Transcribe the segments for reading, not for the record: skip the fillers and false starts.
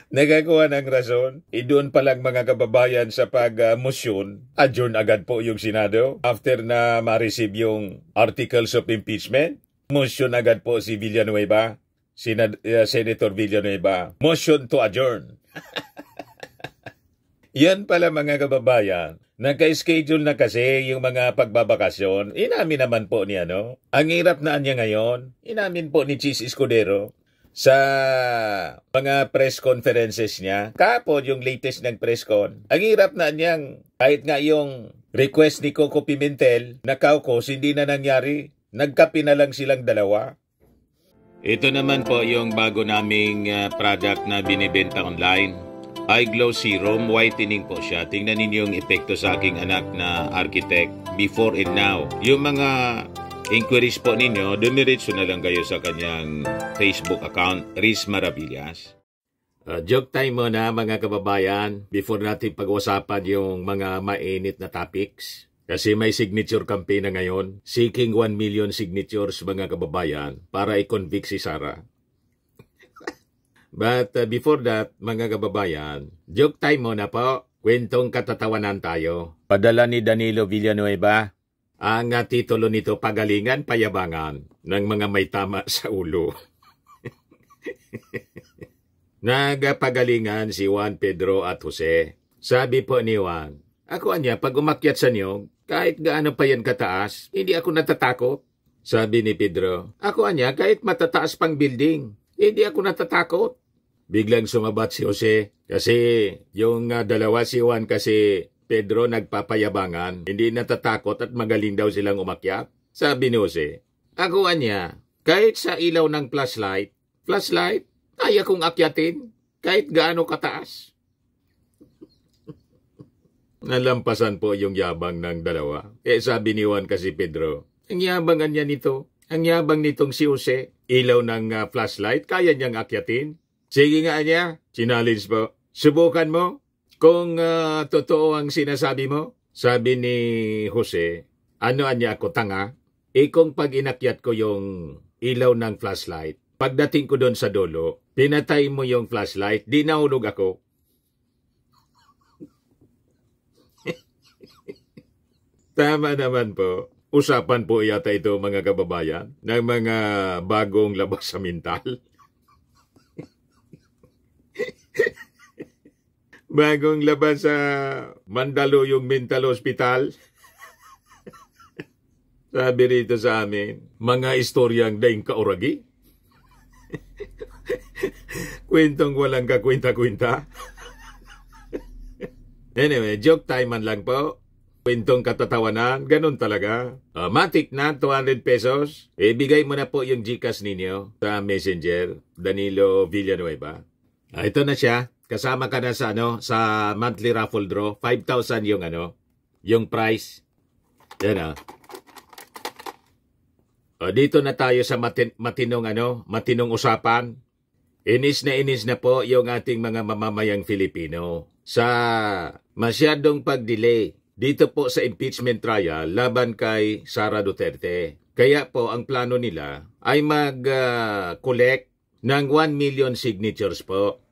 Nagakuha ng rason. Doon pa lang mga kababayan sa pag-motion, adjourn agad po yung Senado. After na ma-receive yung articles of impeachment, motion agad po si Villanueva, Senator Villanueva. Motion to adjourn. Yan pala mga kababayan. Naka-schedule na kasi yung mga pagbabakasyon. Inamin naman po niya, no? Ang hirap na niya ngayon. Inamin po ni Chis Escudero sa mga press conferences niya. Kapon yung latest ng press con. Ang hirap na niyang kahit nga yung request ni Coco Pimentel na kaukos hindi na nangyari. Nagkapi na lang silang dalawa. Ito naman po yung bago naming product na binibenta online. iGlow Serum, whitening po siya. Tingnan ninyo yung epekto sa aking anak na architect before and now. Yung mga inquiries po ninyo, dumiretso na lang kayo sa kanyang Facebook account, Riz Maravillas. Joke time muna mga kababayan before natin pag-usapan yung mga mainit na topics. Kasi may signature campaign na ngayon, seeking 1 million signatures mga kababayan para i-convict si Sara. But before that, mga kababayan, joke time muna po. Kwentong katatawanan tayo. Padala ni Danilo Villanueva. Ang titulo nito, Pagalingan, Payabangan ng mga may tama sa ulo. Nagpagalingan si Juan, Pedro at Jose. Sabi po ni Juan, ako anya, pag umakyat sa niyog, kahit gaano pa yan kataas, hindi ako natatakot. Sabi ni Pedro, ako anya, kahit matataas pang building, hindi ako natatakot. Biglang sumabat si Jose kasi yung dalawa si Juan kasi Pedro nagpapayabangan. Hindi natatakot at magaling daw silang umakyat. Sabi ni Jose, ako anya, kahit sa ilaw ng flashlight, kaya kong akyatin kahit gaano kataas. Nalampasan po yung yabang ng dalawa. Sabi ni Juan kasi Pedro, ang yabangan niya nito. Ang yabang nitong si Jose, ilaw ng flashlight, kaya niyang akyatin. Sige nga niya, challenge po. Subukan mo kung totoo ang sinasabi mo. Sabi ni Jose, ano anya ako tanga? Kung pag inakyat ko yung ilaw ng flashlight, pagdating ko doon sa dulo, pinatay mo yung flashlight, di nahulog ako. Tama naman po. Usapan po yata ito mga kababayan ng mga bagong labas sa mental. Bagong labas sa Mandaluyong Mental Hospital. Sabi rito sa amin, mga istoryang daing kauragi. Kwentong walang kakwenta-kwenta. Anyway, joke time man lang po. Kwentong katatawanan, ganun talaga. Matik na, 200 pesos. Bigay mo na po yung GCash ninyo sa Messenger, Danilo Villanueva. Ito na siya. Kasama ka na sa sa monthly raffle draw. 5,000 yung price. Yan dito na tayo sa matinong usapan. Inis na po yung ating mga mamamayang Filipino sa masyadong pag-delay dito po sa impeachment trial laban kay Sara Duterte. Kaya po ang plano nila ay mag-collect ng 1 million signatures po.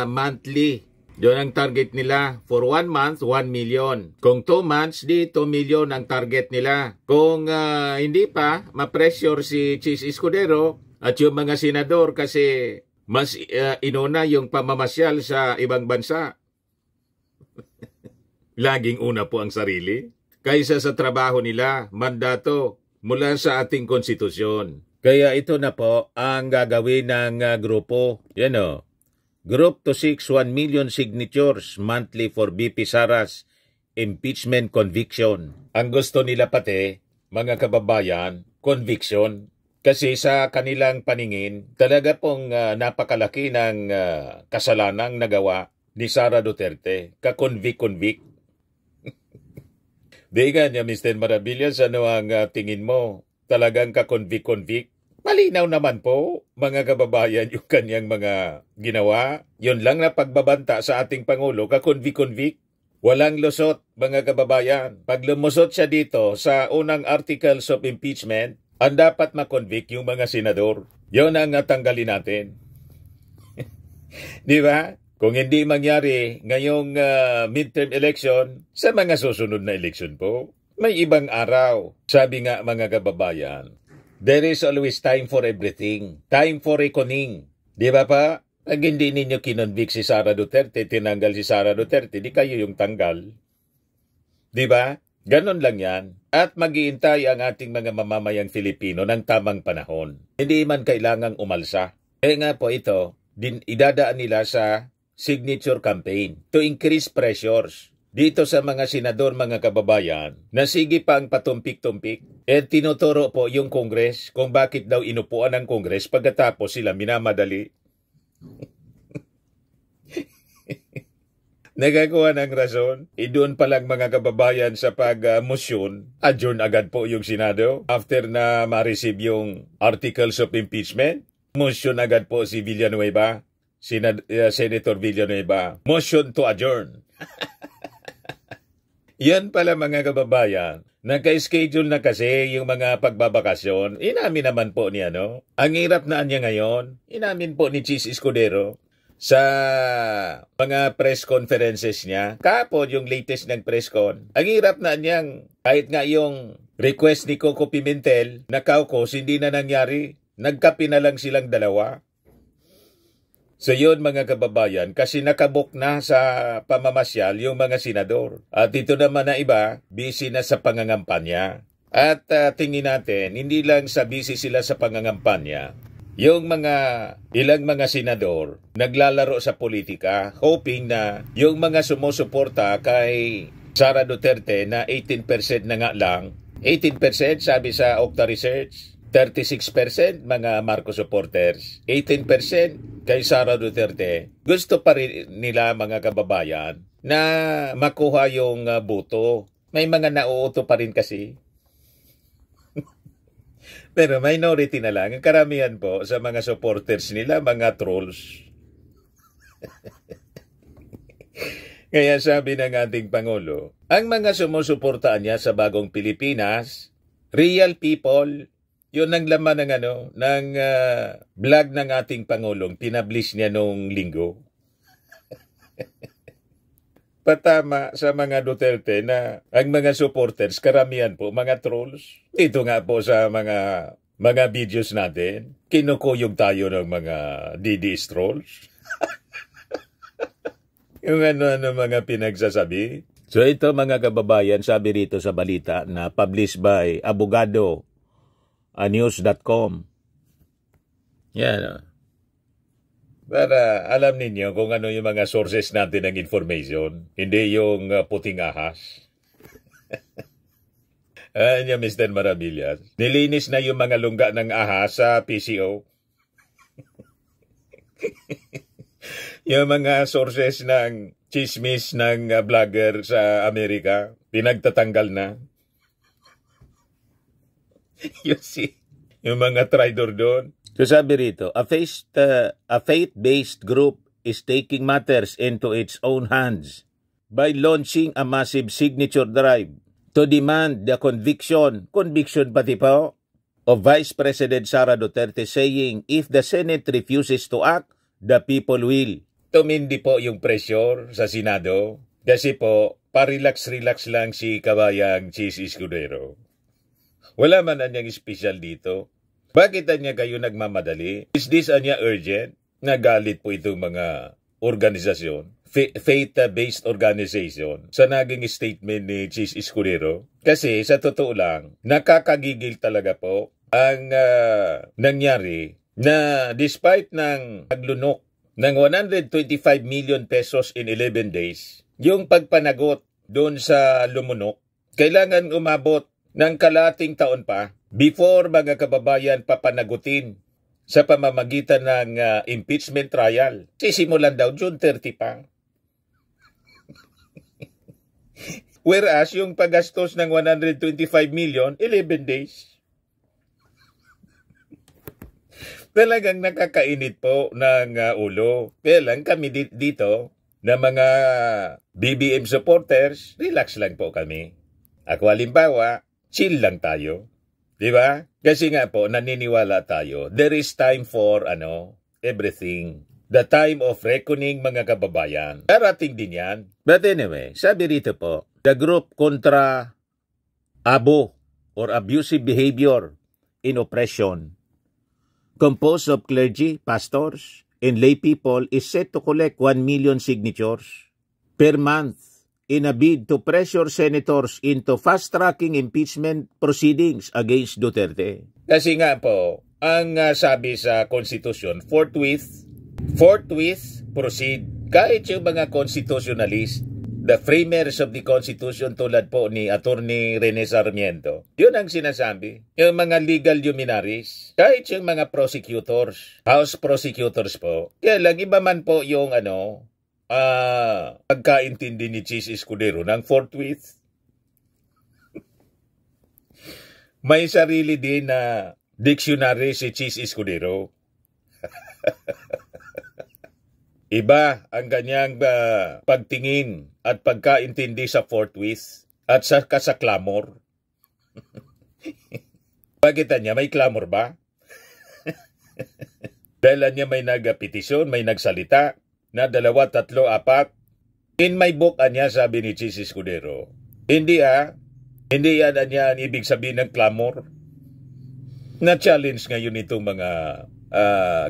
Monthly. Doon ang target nila. For 1 month, 1 million. Kung 2 months, 2 million ang target nila. Kung hindi pa, ma-pressure si Chis Escudero at yung mga senador kasi mas inuna yung pamamasyal sa ibang bansa. Laging una po ang sarili. Kaysa sa trabaho nila, mandato mula sa ating konstitusyon. Kaya ito na po ang gagawin ng grupo. Yan Group to seek 1 million signatures monthly for BP Sara's impeachment conviction. Ang gusto nila pati, mga kababayan, conviction. Kasi sa kanilang paningin, talaga pong napakalaki ng kasalanang nagawa ni Sara Duterte. Ka-convict. Diga niya, Mr. Maravillas, ano ang tingin mo? Talagang ka-convict? Malinaw naman po, mga kababayan, yung kanyang mga ginawa. Yun lang na pagbabanta sa ating Pangulo, ka-convict. Walang lusot, mga kababayan. Pag lumusot siya dito sa unang articles of impeachment, ang dapat makonvict yung mga senador. Yun ang tanggalin natin. Di ba? Kung hindi mangyari ngayong midterm election, sa mga susunod na election po, may ibang araw. Sabi nga mga kababayan, there is always time for everything. Time for reckoning. Di ba pa? Pag hindi ninyo kinonvict si Sara Duterte, tinanggal si Sara Duterte, di kayo yung tanggal. Di ba? Ganon lang yan. At mag-iintay ang ating mga mamamayang Filipino ng tamang panahon. Hindi man kailangang umalsa. Kaya nga po ito, idadaan nila sa signature campaign to increase pressures dito sa mga senador, mga kababayan, na sige pa ang patumpik-tumpik. At tinuturo po yung Kongres kung bakit daw inupuan ng Kongres pagkatapos sila minamadali. Nagakuha ng rason, doon pa lang mga kababayan sa pag-motion, adjourn agad po yung Senado. After na ma-receive yung articles of impeachment, motion agad po si Villanueva, Senator Villanueva, motion to adjourn. Yan pala mga kababayan, naka-schedule na kasi yung mga pagbabakasyon. Inamin naman po ni Ang hirap na niya ngayon, inamin po ni Chis Escudero, sa mga press conferences niya. Kapon yung latest ng press con. Ang hirap na niyang, kahit nga yung request ni Coco Pimentel na kaukos, hindi na nangyari. Nagkapi na lang silang dalawa. So yun mga kababayan, kasi nakabok na sa pamamasyal yung mga senador. At ito naman na iba, busy na sa pangangampanya. At tingin natin, hindi lang sa busy sila sa pangangampanya, yung ilang mga senador naglalaro sa politika, hoping na yung mga sumusuporta kay Sara Duterte na 18% na nga lang, 18% sabi sa Octa Research, 36% mga Marcos supporters, 18% kay Sara Duterte. Gusto pa rin nila mga kababayan na makuha yung boto. May mga nauuto pa rin kasi. Pero minority na lang. Ang karamihan po sa mga supporters nila, mga trolls. Kaya sabi ng ating Pangulo, ang mga sumusuportaan niya sa bagong Pilipinas, real people, yun ang laman ng vlog ng ating Pangulong, pinablish niya nung linggo. Patama sa mga Duterte na ang mga supporters, karamihan po, mga trolls. Ito nga po sa mga videos natin, kinukuyog tayo ng mga DDS trolls. Yung ano-ano mga pinagsasabi. So ito mga kababayan, sabi rito sa balita na published by abogadonews.com. Yan. Para alam ninyo kung ano yung mga sources natin ng information, hindi yung puting ahas. Ayan yung Mr. Maravillas. Nilinis na yung mga lungga ng ahas sa PCO. Yung mga sources ng chismis ng vlogger sa Amerika, pinagtatanggal na. Yung mga traidor doon. So sabi rito, a faith-based group is taking matters into its own hands by launching a massive signature drive to demand the conviction pati po, of Vice President Sara Duterte, saying if the Senate refuses to act, the people will. Tumindi po yung pressure sa Senado kasi po, pa-relax-relax lang si kabayang Chis Escudero. Wala man anyang special dito. Bakit niya kayo nagmamadali? Is this anya urgent? Nagalit po itong mga organisasyon, faith-based organization, sa naging statement ni Chis Escudero. Kasi sa totoo lang, nakakagigil talaga po ang nangyari na despite ng paglunok ng 125 million pesos in 11 days, yung pagpanagot doon sa lumunok, kailangan umabot ng kalating taon pa before mga kababayan papanagutin sa pamamagitan ng impeachment trial. Sisimulan daw June 30 pa. Whereas yung paggastos ng 125 million, 11 days. Talagang nakakainit po ng ulo. Kaya lang kami dito na mga BBM supporters, relax lang po kami. Ako halimbawa, chill lang tayo. Diba? Kasi nga po, naniniwala tayo, there is time for everything. the time of reckoning, mga kababayan. Darating din yan. But anyway, sabi rito po, the group kontra abo or abusive behavior in oppression, composed of clergy, pastors, and lay people, is set to collect 1 million signatures per month in a bid to pressure senators into fast-tracking impeachment proceedings against Duterte. Kasi nga po, ang sabi sa Constitution, forthwith proceed. Kahit yung mga constitutionalist, the framers of the Constitution tulad po ni Attorney Rene Sarmiento, yun ang sinasabi. Yung mga legal luminaries, kahit yung mga prosecutors, house prosecutors po, kaya lang iba man po yung pagkaintindi ni Chis Escudero ng forthwith. May sarili din na dictionary si Chis Escudero. Iba ang kanyang pagtingin at pagkaintindi sa forthwith at sa clamor. Bakit niya? May clamor ba? Dahil niya may nagpetisyon, may nagsalita na 2, 3, 4. In my book, sabi ni Chis Escudero, hindi yan ang ibig sabihin ng clamor. Na-challenge ngayon itong mga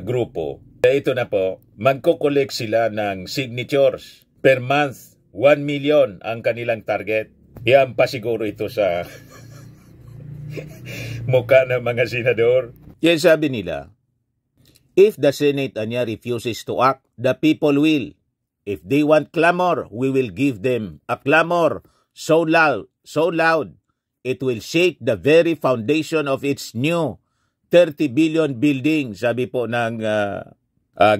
grupo. Ito na po, magko-collect sila ng signatures per month. 1 million ang kanilang target. Yan pa siguro ito sa mukha ng mga senador. Yan sabi nila, if the Senate refuses to act, the people will. If they want clamor, we will give them a clamor so loud, it will shake the very foundation of its new 30 billion building, sabi po ng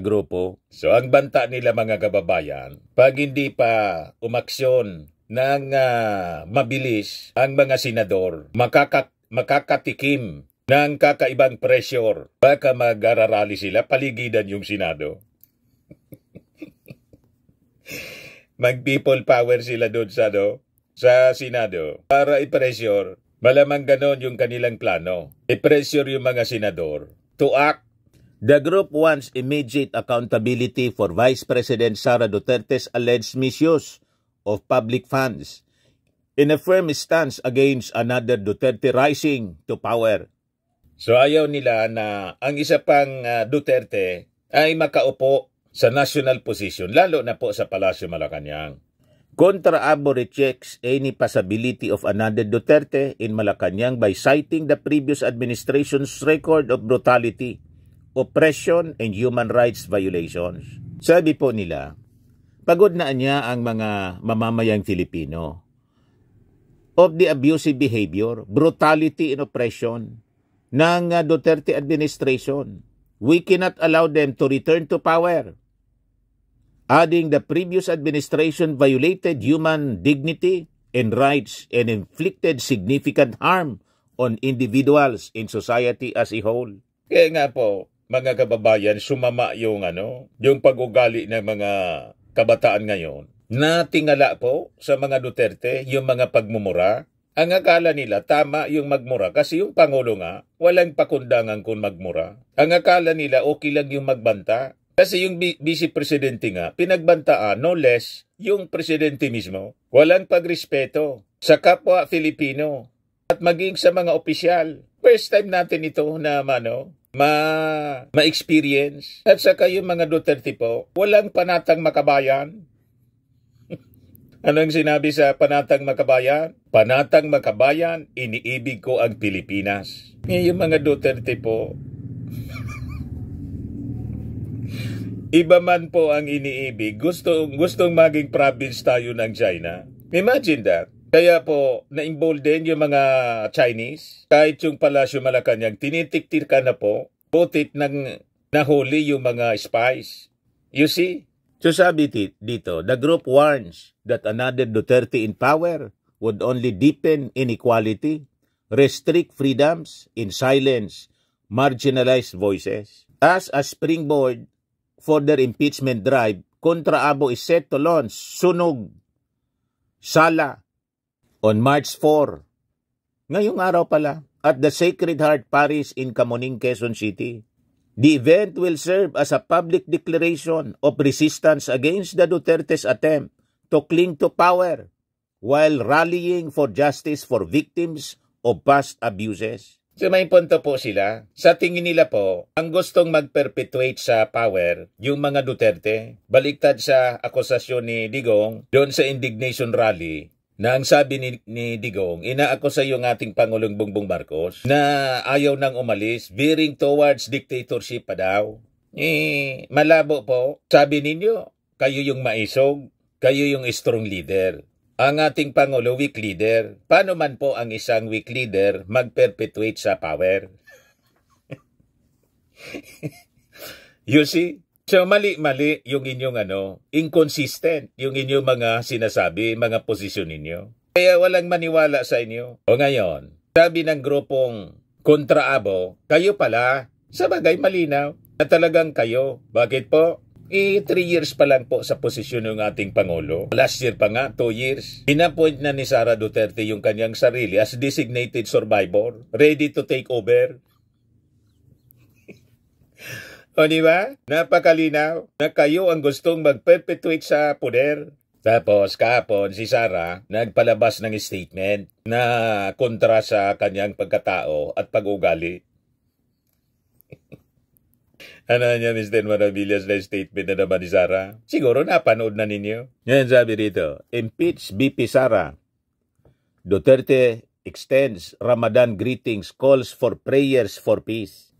grupo. So ang banta nila, mga kababayan, pag hindi pa umaksyon ng mabilis ang mga senador, makakatikim ng kakaibang pressure, baka mag-ararali sila, paligidan yung Senado. Mag-people power sila doon sa Senado para i-pressure. Malamang ganon yung kanilang plano. I-pressure yung mga senador to act. The group wants immediate accountability for Vice President Sara Duterte's alleged misuse of public funds in a firm stance against another Duterte rising to power. So ayaw nila na ang isa pang Duterte ay makaupo sa national position, lalo na po sa Palasyo Malacanang. Contra Abo rejects any possibility of another Duterte in Malacanang by citing the previous administration's record of brutality, oppression, and human rights violations. Sabi po nila, pagod na niya ang mga mamamayang Filipino of the abusive behavior, brutality, and oppression ng Duterte administration. We cannot allow them to return to power. Adding, the previous administration violated human dignity and rights and inflicted significant harm on individuals in society as a whole. Kaya nga po, mga kababayan, sumama yung pag-ugali ng mga kabataan ngayon na tingala po sa mga Duterte, yung mga pagmumura. Ang akala nila tama yung magmura kasi yung Pangulo nga walang pakundangan kung magmura. Ang akala nila okay lang yung magbanta kasi yung Vice Presidente nga pinagbantaan no less yung Presidente mismo. Walang pagrespeto sa kapwa Filipino at maging sa mga opisyal. First time natin ito na ma-experience. At saka yung mga Duterte po, walang panatang makabayan. Anong sinabi sa Panatang Makabayan? Panatang Makabayan, iniibig ko ang Pilipinas. Yung mga Duterte po, iba man po ang iniibig. Gustong maging province tayo ng China. Imagine that. Kaya po, na-embolden yung mga Chinese. Kahit yung Palasyo Malacanang, tinitiktir ka na po. Butit ng nahuli yung mga spies. You see? So sabi dito, the group warns that another Duterte in power would only deepen inequality, restrict freedoms, and silence marginalized voices. As a springboard for their impeachment drive, Contra Abo is set to launch Sunog Sala on March 4. Ngayong araw pala, at the Sacred Heart Parish in Camoning, Quezon City. The event will serve as a public declaration of resistance against the Duterte's attempt to cling to power while rallying for justice for victims of past abuses. So may punto po sila. Sa tingin nila po, ang gustong mag-perpetuate sa power, yung mga Duterte, baliktad sa akusasyon ni Digong doon sa indignation rally, na ang sabi ni Digong, inaakusa yung ating Pangulong Bongbong Marcos na ayaw nang umalis, veering towards dictatorship pa daw. Malabo po. Sabi ninyo, kayo yung maisog, kayo yung strong leader. Ang ating Pangulo, weak leader. Paano man po ang isang weak leader mag-perpetuate sa power? You see? So, mali-mali yung inyong inconsistent yung inyong mga sinasabi, mga posisyon ninyo. Kaya walang maniwala sa inyo. O ngayon, sabi ng grupong kontraabo, kayo pala, sa bagay malinaw, na talagang kayo. Bakit po? 3 years pa lang po sa posisyon ng ating Pangulo. Last year pa nga, 2 years. Pinapoint na ni Sara Duterte yung kanyang sarili as designated survivor, ready to take over. O diba? Napakalinaw na kayo ang gustong mag-perpetuate sa poder. Tapos kahapon si Sara nagpalabas ng statement na kontra sa kanyang pagkatao at pag-ugali. Ano niya, Mr. Maravillas, na statement na naman ni Sara? Siguro napanood na ninyo. Yan sabi dito, impeach BP Sara. Duterte extends Ramadan greetings, calls for prayers for peace.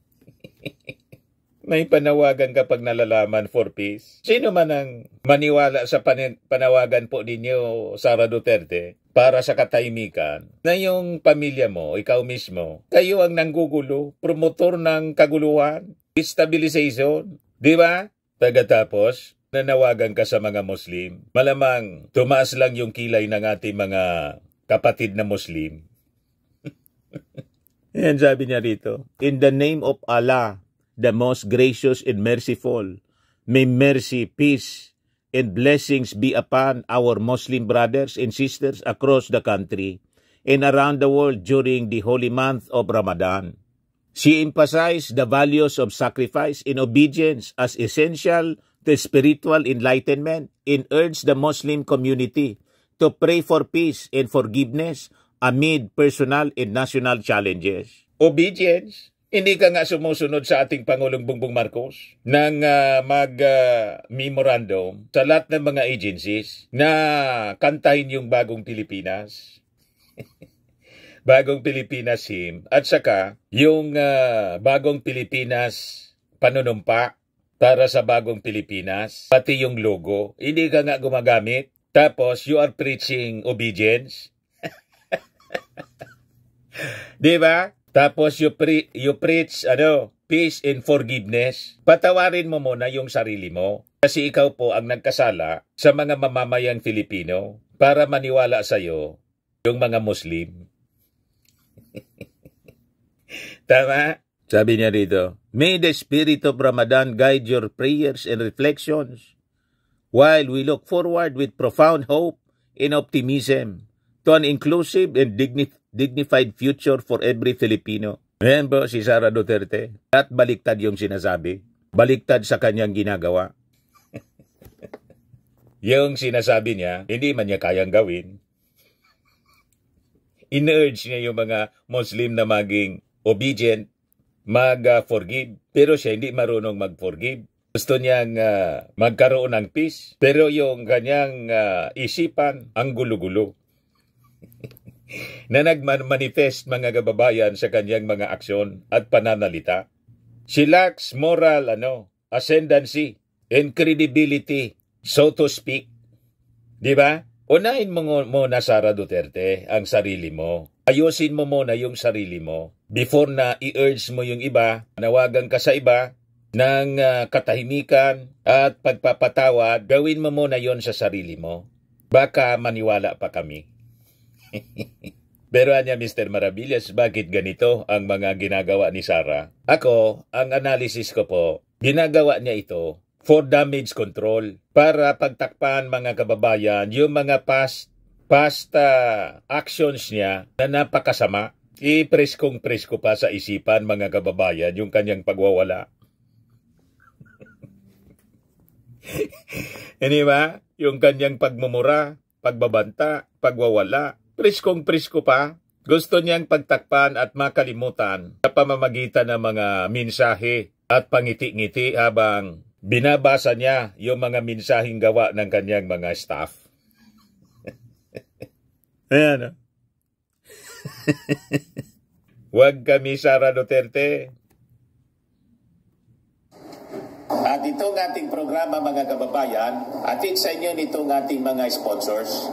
May panawagan kapag nalalaman for peace. Sino man ang maniwala sa panawagan po ninyo, Sara Duterte, para sa katahimikan, na yung pamilya mo, ikaw mismo, kayo ang nanggugulo, promotor ng kaguluhan, destabilization, di ba? Pagkatapos, nanawagan ka sa mga Muslim, malamang tumaas lang yung kilay ng ating mga kapatid na Muslim. Yan sabi niya rito, in the name of Allah, the most gracious and merciful, may mercy, peace, and blessings be upon our Muslim brothers and sisters across the country and around the world during the holy month of Ramadan. She emphasized the values of sacrifice and obedience as essential to spiritual enlightenment and urged the Muslim community to pray for peace and forgiveness amid personal and national challenges. Obedience? Hindi ka nga sumusunod sa ating Pangulong Bongbong Marcos ng mag-memorandum sa lahat ng mga agencies na kantahin yung Bagong Pilipinas. Bagong Pilipinas hymn at saka yung Bagong Pilipinas panunumpa para sa Bagong Pilipinas, pati yung logo. Hindi ka nga gumagamit. Tapos you are preaching obedience. Di ba? Tapos you preach peace and forgiveness. Patawarin mo muna yung sarili mo. Kasi ikaw po ang nagkasala sa mga mamamayang Filipino para maniwala sa iyo yung mga Muslim. Tama? Sabi niya dito, may the spirit of Ramadan guide your prayers and reflections while we look forward with profound hope and optimism to an inclusive and dignified future for every Filipino. Ayan po si Sara Duterte. At baliktad yung sinasabi. Baliktad sa kanyang ginagawa. Yung sinasabi niya, hindi man niya kayang gawin. In-urge niya yung mga Muslim na maging obedient, mag-forgive. Pero siya hindi marunong mag-forgive. Gusto niyang magkaroon ng peace. Pero yung kanyang isipan, ang gulo-gulo. Na nagmanifest mga kababayan sa kanyang mga aksyon at pananalita. She lacks moral ascendancy and credibility, so to speak. Di ba? Unahin mo muna, Sara Duterte, ang sarili mo. Ayusin mo muna yung sarili mo before na i-urge mo yung iba, nawagan ka sa iba ng katahimikan at pagpapatawad, gawin mo muna yon sa sarili mo. Baka maniwala pa kami. Pero anya, Mr. Maravillas, bakit ganito ang mga ginagawa ni Sara? Ako, ang analysis ko po, ginagawa niya ito for damage control para pagtakpan mga kababayan yung mga past actions niya na napakasama. I-presko pa sa isipan mga kababayan yung kanyang pagwawala. Hindi ba? Yung kanyang pagmumura, pagbabanta, pagwawala, priskong-prisko pa. Gusto niyang pagtakpan at makalimutan sa pamamagitan ng mga mensahe at pangiti-ngiti habang binabasa niya yung mga mensaheng gawa ng kanyang mga staff. Ayan. Huwag kami, Sara Duterte. At itong ating programa, mga kababayan, atid sa inyo nitong ating mga sponsors.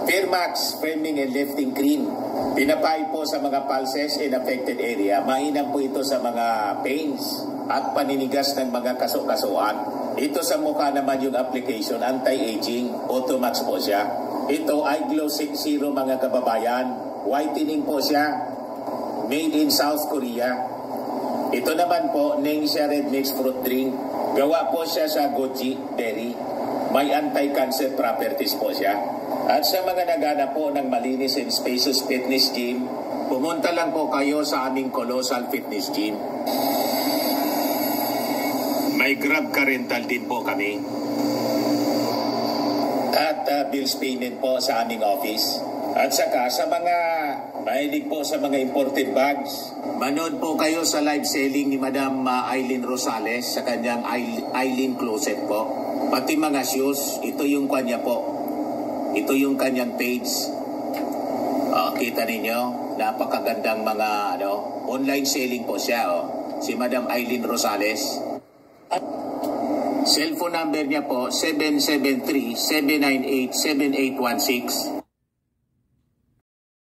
Firmax Firming and Lifting Cream. Pinapay po sa mga pulses in affected area. Mainam po ito sa mga pains at paninigas ng mga kaso-kasuan. Ito sa mukha naman yung application, anti-aging, Automax po siya. Ito ay Glow 60 mga kababayan. Whitening po siya. Made in South Korea. Ito naman po, Ningxia Red Mix Fruit Drink. Gawa po siya sa goji berry. May anti-cancer properties po siya. At sa mga naghanap po ng malinis and spacious fitness gym, pumunta lang po kayo sa aming Colossal Fitness Gym. May Grab car rental din po kami. At bills payment po sa aming office. At saka sa mga mahilig po sa mga imported bags, manood po kayo sa live selling ni Madam Aileen Rosales sa kanyang Aileen Closet po. Pati mga shoes, ito yung kanya po. Ito yung kanyang page. Kita ninyo, napakagandang mga online selling po siya. Si Madam Aileen Rosales. Cellphone number niya po, 773-798-7816.